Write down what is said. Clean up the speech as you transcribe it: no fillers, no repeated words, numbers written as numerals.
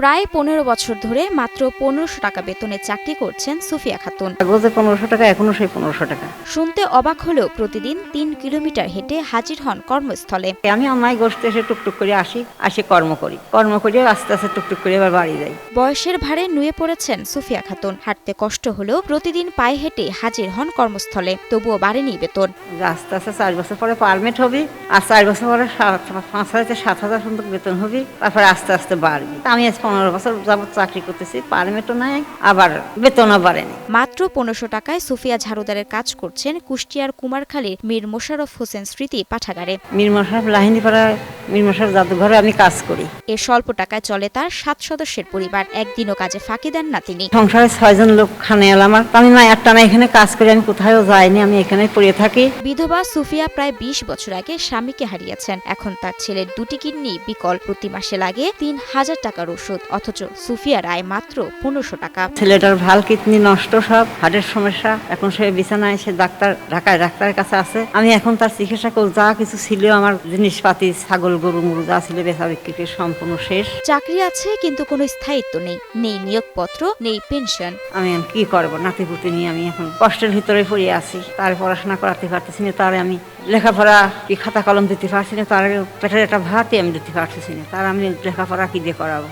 প্রায় ১৫ বছর ধরে মাত্র ১৫০০ টাকা বেতনে চাকরি করছেন সুফিয়া খাতুন। কাগজে ১৫০০ টাকা, এখনো সেই ১৫০০ টাকা। শুনতে অবাক হলেও প্রতিদিন ৩ কিলোমিটার হেঁটে হাজির হন কর্মস্থলে। আমি আমার গোষ্ঠী এসে টুকটুক করে আসি কর্ম করি আস্তে আস্তে টুকটুক করে এবার বাড়ি যাই। বয়সের ভারে নুয়ে পড়েছেন সুফিয়া খাতুন। হাঁটতে কষ্ট হলেও প্রতিদিন পায়ে হেঁটে হাজির হন কর্মস্থলে, তবুও বাড়েনি বেতন। আস্তে আস্তে ৪ বছর পরে পারমিট হবে, আর ৪ বছর পরে ৫,০০০ থেকে ৭,০০০ পর্যন্ত বেতন হবে, তারপরে আস্তে আস্তে বাড়বে। আমি আজ ১৫ বছর যাবত চাকরি করতেছি, পারমিটও নাই, আবার বেতনও বাড়েনি। মাত্র ১৫০০ টাকায় সুফিয়া ঝাড়ুদারের কাজ করছেন কুষ্টিয়ার কুমারখালীর মীর মোশাররফ হোসেন স্মৃতি পাঠাগারে। মীর মোশাররফ লাহিড়ীপাড়ায় মীর মোশাররফ জাদুঘরে আমি কাজ করি। এ স্বল্প টাকায় চলে তার ৭ সদস্যের পরিবার। একদিনও কাজে ফাঁকি দেন না তিনি। সংসারে ৬ জন লোক খানে এলাম, আমার আমি না একটা না এখানে কাজ করি, আমি কোথাও যাইনি, আমি এখানে পড়ে থাকি। বিধবা সুফিয়া প্রায় ২০ বছর আগে স্বামীকে হারিয়েছেন। এখন তার ছেলের ২টি কিডনি বিকল। প্রতি মাসে লাগে ৩,০০০ টাকার ওষুধ, অথচ সুফিয়ার আয় মাত্র ১৫০০ টাকা। ছেলেটার ভাল কিডনি নষ্ট, সব হার্টের সমস্যা। এখন সে বিছানায়, সে ঢাকায় ডাক্তারের কাছে আছে। আমি এখন তার চিকিৎসা করি। যা কিছু ছিল আমার জিনিসপাতি, ছাগল গরু মুরু যা ছিল বেচা বিক্রি সম্পূর্ণ শেষ। চাকরি আছে কিন্তু কোনো স্থায়িত্ব নেই, নেই নিয়োগপত্র, নেই পেনশন। আমি এখন কি করবো, নাতিপুতি নিয়ে আমি এখন কষ্টের ভিতরে পড়ে আছি। তার পড়াশোনা করাতে পারতেছি না, তার আমি লেখাপড়া কি খাতা কলম দিতে পারছি না, তার পেটের একটা ভাতই আমি দিতে পারতেছি না, তার আমি লেখাপড়া কি দিয়ে করাবো।